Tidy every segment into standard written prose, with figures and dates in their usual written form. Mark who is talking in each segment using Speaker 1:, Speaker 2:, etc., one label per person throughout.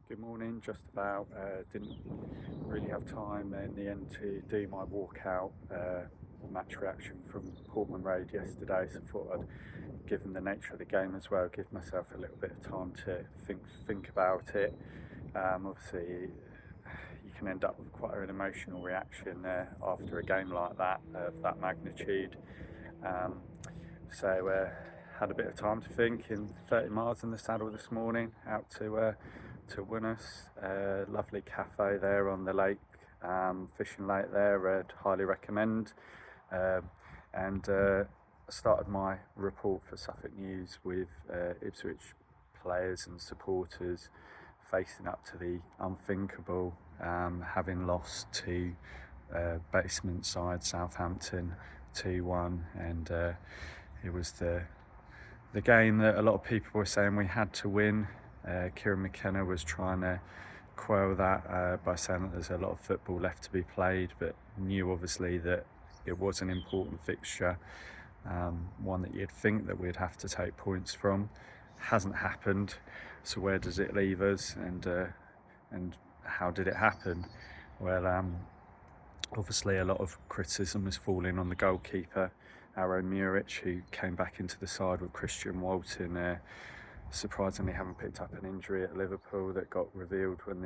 Speaker 1: Good morning, just about. Didn't really have time in the end to do my walkout match reaction from Portman Road yesterday, so I thought I'd, given the nature of the game as well, give myself a little bit of time to think about it. Obviously, you can end up with quite an emotional reaction after a game like that, of that magnitude. Um, so had a bit of time to think in 30 miles in the saddle this morning out to Winnes, lovely cafe there on the lake, fishing lake there. I'd highly recommend. Um, and started my report for Suffolk News with Ipswich players and supporters facing up to the unthinkable, having lost to basement side Southampton 2-1, and it was the game that a lot of people were saying we had to win. Kieran McKenna was trying to quell that by saying that there's a lot of football left to be played, but knew obviously that it was an important fixture, one that you'd think that we'd have to take points from. Hasn't happened, so where does it leave us, and how did it happen? Well, obviously a lot of criticism was falling on the goalkeeper, Aro Muric, who came back into the side with Christian Walton. Surprisingly, haven't picked up an injury at Liverpool that got revealed when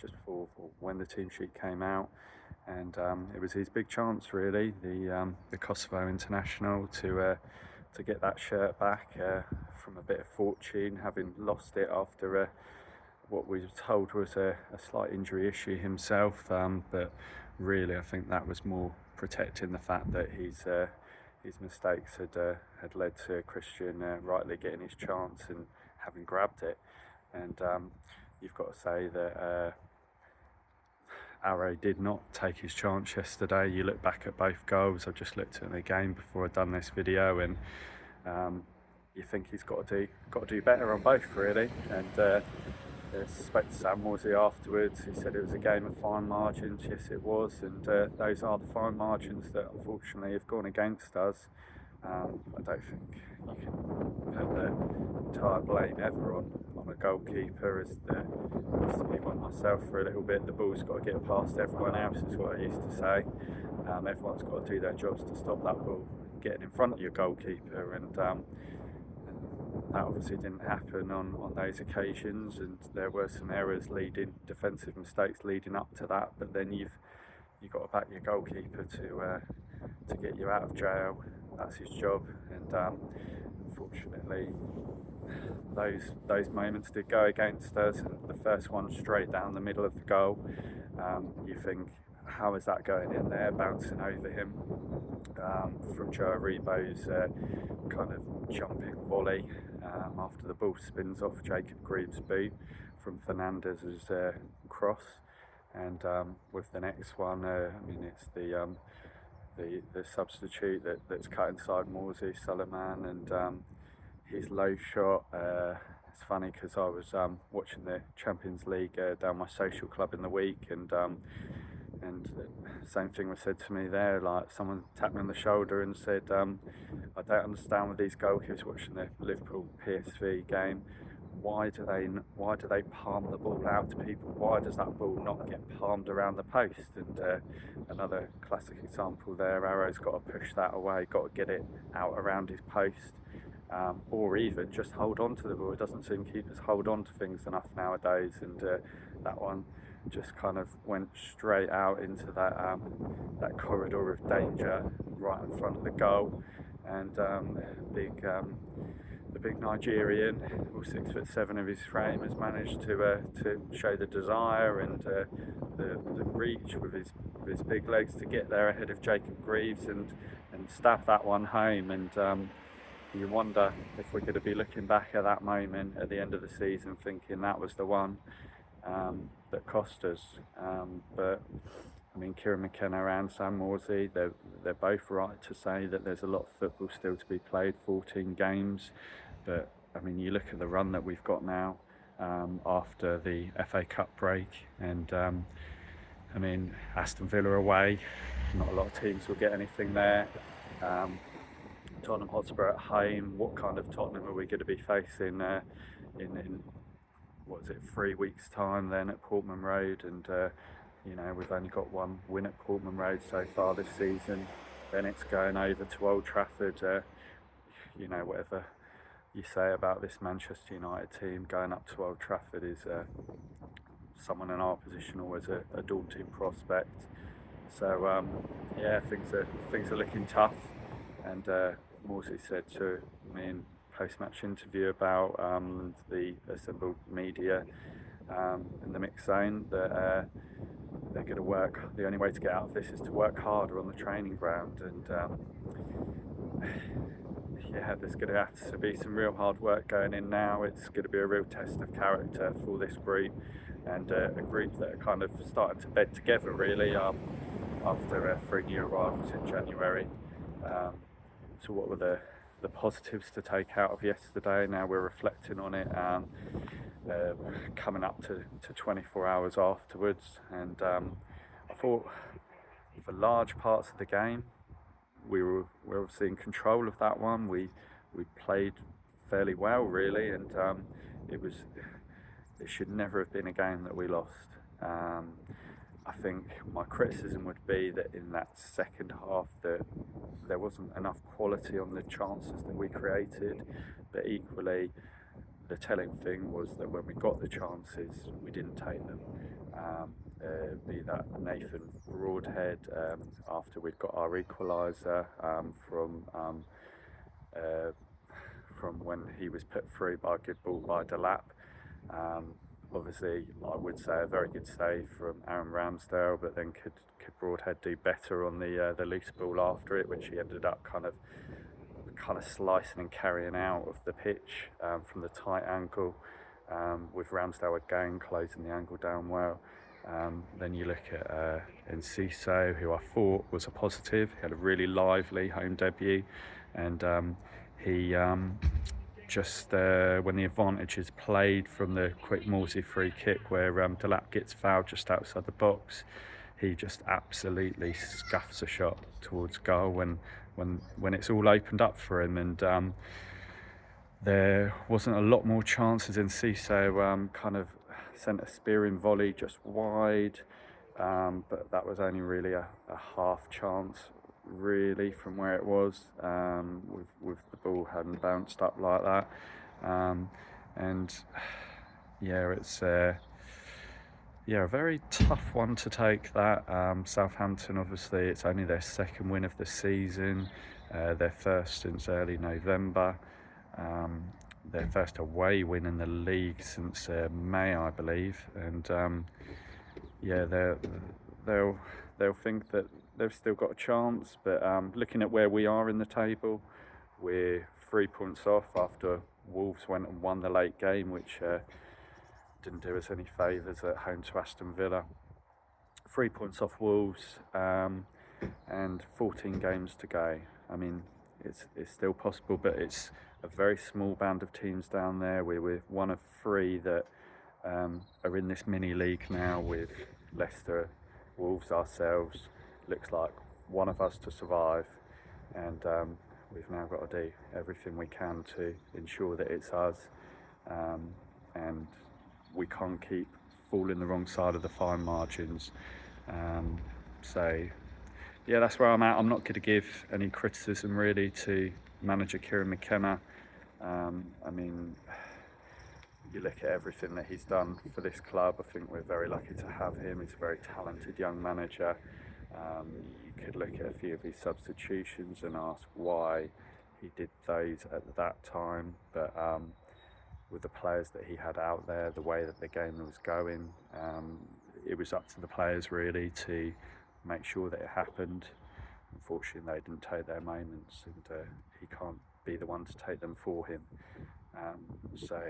Speaker 1: just before when the team sheet came out, and it was his big chance, really, the Kosovo international, to get that shirt back from a bit of fortune, having lost it after what we were told was a slight injury issue himself, but really I think that was more protecting the fact that his mistakes had led to Christian rightly getting his chance and having grabbed it. And you've got to say that Arrow did not take his chance yesterday. You look back at both goals. I've just looked at the game before I'd done this video, and you think he's got to do better on both, really. And I spoke to Sam Morsey afterwards. He said it was a game of fine margins. Yes, it was, and those are the fine margins that unfortunately have gone against us. I don't think you can put the entire blame ever on a goalkeeper. As used to be one myself for a little bit. The ball's got to get past everyone else, is what I used to say. Everyone's got to do their jobs to stop that ball getting in front of your goalkeeper, and that obviously didn't happen on those occasions, and there were some errors defensive mistakes leading up to that, but then you've got to back your goalkeeper to get you out of jail. That's his job, and unfortunately those moments did go against us, and the first one straight down the middle of the goal. You think, how is that going in there, bouncing over him from Joe Aribo's kind of jumping volley after the ball spins off Jacob Greaves' boot from Fernandez's cross. And with the next one, it's the substitute that's cut inside Morsey, Suleiman, and his low shot. It's funny because I was watching the Champions League down my social club in the week, and same thing was said to me there. Like, someone tapped me on the shoulder and said, "I don't understand with these goalkeepers watching the Liverpool PSV game. Why do they palm the ball out to people? Why does that ball not get palmed around the post?" And another classic example there. Arrow's got to push that away, got to get it out around his post, or even just hold on to the ball. It doesn't seem keepers hold on to things enough nowadays, and that one just kind of went straight out into that corridor of danger right in front of the goal, and the big Nigerian, all 6'7" of his frame, has managed to show the desire and the reach with his big legs to get there ahead of Jacob Greaves and stab that one home. And you wonder if we're going to be looking back at that moment at the end of the season thinking that was the one that cost us. But I mean, Kieran McKenna and Sam Morsey, they're both right to say that there's a lot of football still to be played, 14 games. But I mean, you look at the run that we've got now after the FA Cup break, and I mean, Aston Villa away, not a lot of teams will get anything there. Tottenham Hotspur at home. What kind of Tottenham are we going to be facing in was it, 3 weeks time then at Portman Road, and you know, we've only got one win at Portman Road so far this season. Then it's going over to Old Trafford. You know, whatever you say about this Manchester United team, going up to Old Trafford is someone in our position always a daunting prospect. So yeah, things are looking tough. And Morsey said to me in post-match interview about the assembled media in the mixed zone that they're going to work. The only way to get out of this is to work harder on the training ground, and yeah, there's going to have to be some real hard work going in now. It's going to be a real test of character for this group, and a group that are kind of starting to bed together really after 3 new arrivals in January. So what were the positives to take out of yesterday? Now we're reflecting on it, coming up to 24 hours afterwards, and I thought for large parts of the game we were obviously in control of that one. We played fairly well really, and it should never have been a game that we lost. I think my criticism would be that in that second half that there wasn't enough quality on the chances that we created, but equally the telling thing was that when we got the chances we didn't take them. Be that Nathan Broadhead after we'd got our equaliser from when he was put through by a good ball by Delap. Obviously, I would say a very good save from Aaron Ramsdale, but then could Broadhead do better on the loose ball after it, which he ended up kind of slicing and carrying out of the pitch from the tight angle, with Ramsdale again closing the angle down well. Then you look at Enciso, who I thought was a positive. He had a really lively home debut, and he just when the advantage is played from the quick Morsey free kick where Delap gets fouled just outside the box, he just absolutely scuffs a shot towards goal when it's all opened up for him, and there wasn't a lot more chances. Enciso kind of sent a spearing volley just wide, but that was only really a half chance really from where it was, with the ball hadn't bounced up like that, and yeah, it's a very tough one to take that. Southampton, obviously it's only their second win of the season, their first since early November, their first away win in the league since May, I believe, and yeah, they'll think that they've still got a chance, but looking at where we are in the table, we're 3 points off after Wolves went and won the late game, which didn't do us any favours at home to Aston Villa. 3 points off Wolves, and 14 games to go. I mean, it's still possible, but it's a very small band of teams down there. We're one of 3 that are in this mini league now, with Leicester, Wolves, ourselves. Looks like one of us to survive, and we've now got to do everything we can to ensure that it's us, and we can't keep falling the wrong side of the fine margins. So yeah, that's where I'm at. I'm not going to give any criticism really to manager Kieran McKenna. I mean, you look at everything that he's done for this club. I think we're very lucky to have him. He's a very talented young manager. You could look at a few of his substitutions and ask why he did those at that time, but with the players that he had out there, the way that the game was going, it was up to the players really to make sure that it happened. Unfortunately, they didn't take their moments, and he can't be the one to take them for him. So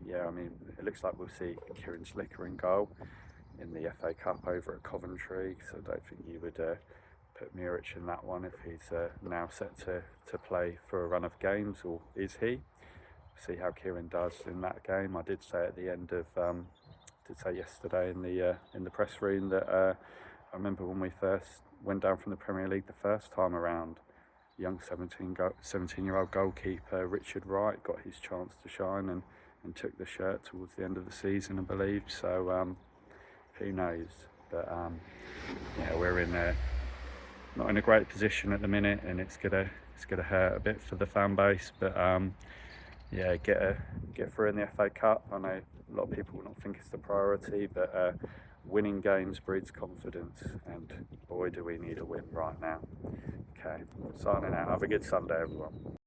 Speaker 1: yeah, I mean, it looks like we'll see Kieran Slicker in goal in the FA Cup over at Coventry, so I don't think you would put Muric in that one if he's now set to play for a run of games, or is he? See how Kieran does in that game. I did say at the end of yesterday in the press room that I remember when we first went down from the Premier League the first time around, young 17-year-old goalkeeper Richard Wright got his chance to shine, and and took the shirt towards the end of the season, I believe. So who knows? But yeah, we're not in a great position at the minute, and it's gonna hurt a bit for the fan base. But yeah, get through in the FA Cup. I know a lot of people will not think it's the priority, but winning games breeds confidence, and boy, do we need a win right now. Okay, signing out. Have a good Sunday, everyone.